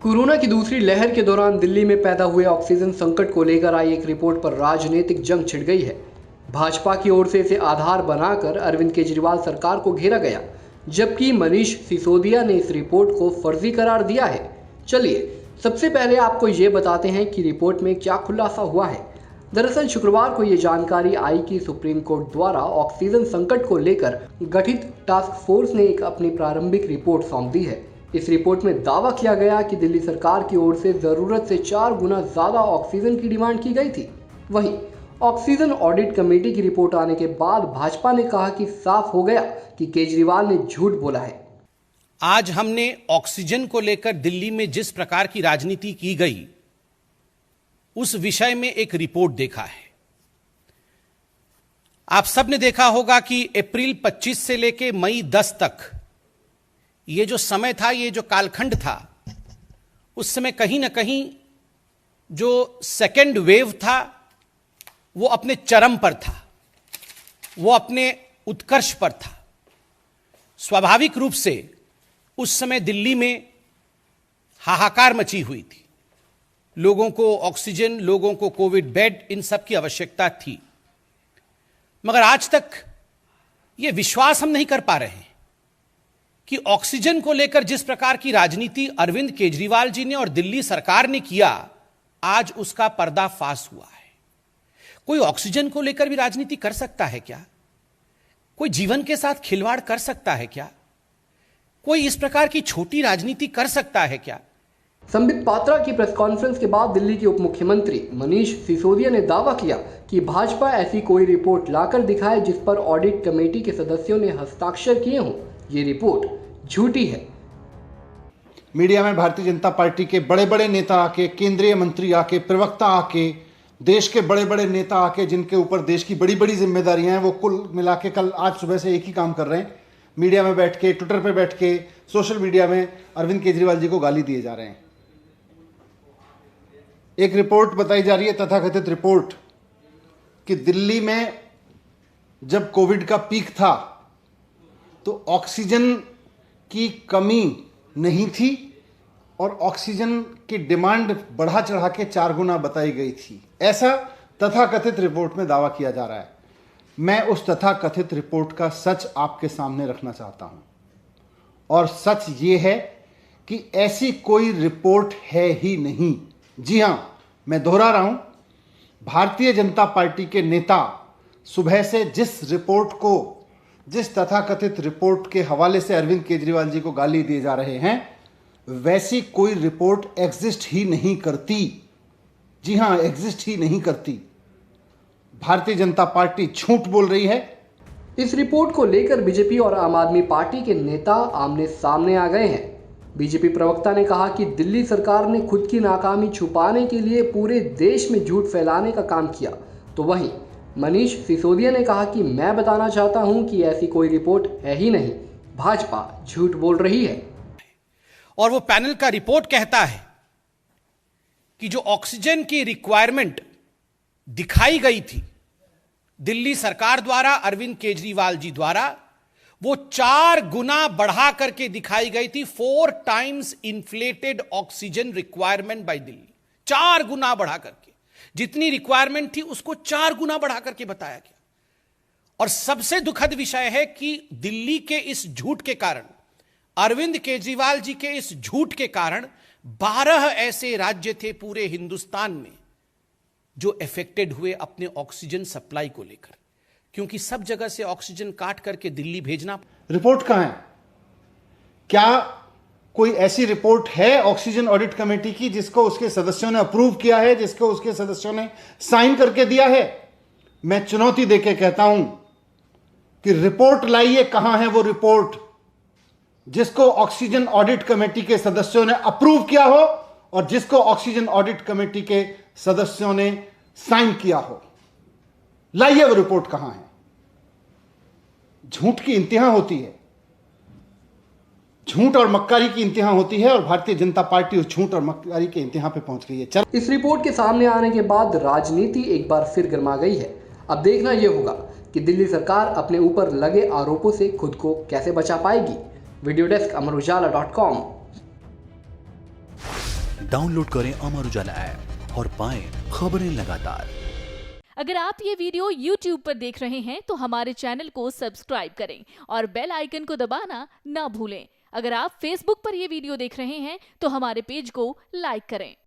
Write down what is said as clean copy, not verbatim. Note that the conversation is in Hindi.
कोरोना की दूसरी लहर के दौरान दिल्ली में पैदा हुए ऑक्सीजन संकट को लेकर आई एक रिपोर्ट पर राजनीतिक जंग छिड़ गई है। भाजपा की ओर से इसे आधार बनाकर अरविंद केजरीवाल सरकार को घेरा गया, जबकि मनीष सिसोदिया ने इस रिपोर्ट को फर्जी करार दिया है। चलिए सबसे पहले आपको ये बताते हैं कि रिपोर्ट में क्या खुलासा हुआ है। दरअसल शुक्रवार को ये जानकारी आई कि सुप्रीम कोर्ट द्वारा ऑक्सीजन संकट को लेकर गठित टास्क फोर्स ने एक अपनी प्रारंभिक रिपोर्ट सौंप दी है। इस रिपोर्ट में दावा किया गया कि दिल्ली सरकार की ओर से जरूरत से 4 गुना ज्यादा ऑक्सीजन की डिमांड की गई थी। वहीं ऑक्सीजन ऑडिट कमेटी की रिपोर्ट आने के बाद भाजपा ने कहा कि साफ हो गया कि केजरीवाल ने झूठ बोला है। आज हमने ऑक्सीजन को लेकर दिल्ली में जिस प्रकार की राजनीति की गई उस विषय में एक रिपोर्ट देखा है। आप सबने देखा होगा कि अप्रैल 25 से लेकर मई 10 तक ये जो समय था, ये जो कालखंड था, उस समय कहीं ना कहीं जो सेकेंड वेव था वो अपने चरम पर था, वो अपने उत्कर्ष पर था। स्वाभाविक रूप से उस समय दिल्ली में हाहाकार मची हुई थी। लोगों को ऑक्सीजन, लोगों को कोविड बेड, इन सब की आवश्यकता थी। मगर आज तक ये विश्वास हम नहीं कर पा रहे हैं कि ऑक्सीजन को लेकर जिस प्रकार की राजनीति अरविंद केजरीवाल जी ने और दिल्ली सरकार ने किया, आज उसका पर्दाफाश हुआ है। कोई ऑक्सीजन को लेकर भी राजनीति कर सकता है क्या? कोई जीवन के साथ खिलवाड़ कर सकता है क्या? कोई इस प्रकार की छोटी राजनीति कर सकता है क्या? संबित पात्रा की प्रेस कॉन्फ्रेंस के बाद दिल्ली के उप मुख्यमंत्री मनीष सिसोदिया ने दावा किया कि भाजपा ऐसी कोई रिपोर्ट लाकर दिखाए जिस पर ऑडिट कमेटी के सदस्यों ने हस्ताक्षर किए हों। ये रिपोर्ट झूठी है। मीडिया में भारतीय जनता पार्टी के बड़े बड़े नेता आके, केंद्रीय मंत्री आके, प्रवक्ता आके, देश के बड़े बड़े नेता आके, जिनके ऊपर देश की बड़ी बड़ी जिम्मेदारियां हैं, वो कुल मिला के कल आज सुबह से एक ही काम कर रहे हैं। मीडिया में बैठ के, ट्विटर पे बैठ के, सोशल मीडिया में अरविंद केजरीवाल जी को गाली दिए जा रहे हैं। एक रिपोर्ट बताई जा रही है, तथाकथित रिपोर्ट, कि दिल्ली में जब कोविड का पीक था तो ऑक्सीजन की कमी नहीं थी और ऑक्सीजन की डिमांड बढ़ा चढ़ा के 4 गुना बताई गई थी। ऐसा तथाकथित रिपोर्ट में दावा किया जा रहा है। मैं उस तथाकथित रिपोर्ट का सच आपके सामने रखना चाहता हूं, और सच ये है कि ऐसी कोई रिपोर्ट है ही नहीं। जी हां, मैं दोहरा रहा हूं, भारतीय जनता पार्टी के नेता सुबह से जिस तथाकथित रिपोर्ट के हवाले से अरविंद केजरीवाल जी को गाली दिए जा रहे हैं, वैसी कोई रिपोर्ट एग्जिस्ट ही नहीं करती। जी हां, एग्जिस्ट ही नहीं करती। भारतीय जनता पार्टी झूठ बोल रही है। इस रिपोर्ट को लेकर बीजेपी और आम आदमी पार्टी के नेता आमने सामने आ गए हैं। बीजेपी प्रवक्ता ने कहा कि दिल्ली सरकार ने खुद की नाकामी छुपाने के लिए पूरे देश में झूठ फैलाने का काम किया। तो वहीं मनीष सिसोदिया ने कहा कि मैं बताना चाहता हूं कि ऐसी कोई रिपोर्ट है ही नहीं, भाजपा झूठ बोल रही है। और वो पैनल का रिपोर्ट कहता है कि जो ऑक्सीजन की रिक्वायरमेंट दिखाई गई थी दिल्ली सरकार द्वारा, अरविंद केजरीवाल जी द्वारा, वो 4 गुना बढ़ा करके दिखाई गई थी। 4 times inflated oxygen requirement by Delhi. 4 गुना बढ़ा करके, जितनी रिक्वायरमेंट थी उसको 4 गुना बढ़ा करके बताया गया। और सबसे दुखद विषय है कि दिल्ली के इस झूठ के कारण, अरविंद केजरीवाल जी के इस झूठ के कारण 12 ऐसे राज्य थे पूरे हिंदुस्तान में जो अफेक्टेड हुए अपने ऑक्सीजन सप्लाई को लेकर, क्योंकि सब जगह से ऑक्सीजन काट करके दिल्ली भेजना। रिपोर्ट कहां है? क्या कोई ऐसी रिपोर्ट है ऑक्सीजन ऑडिट कमेटी की जिसको उसके सदस्यों ने अप्रूव किया है, जिसको उसके सदस्यों ने साइन करके दिया है? मैं चुनौती देके कहता हूं कि रिपोर्ट लाइए। कहां है वो रिपोर्ट जिसको ऑक्सीजन ऑडिट कमेटी के सदस्यों ने अप्रूव किया हो और जिसको ऑक्सीजन ऑडिट कमेटी के सदस्यों ने साइन किया हो? लाइए वो रिपोर्ट कहां है। झूठ की इंतहा होती है, झूठ और मक्कारी की इंतहा होती है, और भारतीय जनता पार्टी उस झूठ और मक्कारी के इंतहा पे पहुंच गई है। इस रिपोर्ट के सामने आने के बाद राजनीति एक बार फिर गर्मा गई है। अब देखना यह होगा कि दिल्ली सरकार अपने ऊपर लगे आरोपों से खुद को कैसे बचा पाएगी। वीडियो डेस्क अमर उजाला.com। डाउनलोड करें अमर उजाला ऐप और पाएं खबरें लगातार। अगर आप ये वीडियो YouTube पर देख रहे हैं तो हमारे चैनल को सब्सक्राइब करें और बेल आइकन को दबाना ना भूलें। अगर आप Facebook पर ये वीडियो देख रहे हैं तो हमारे पेज को लाइक करें।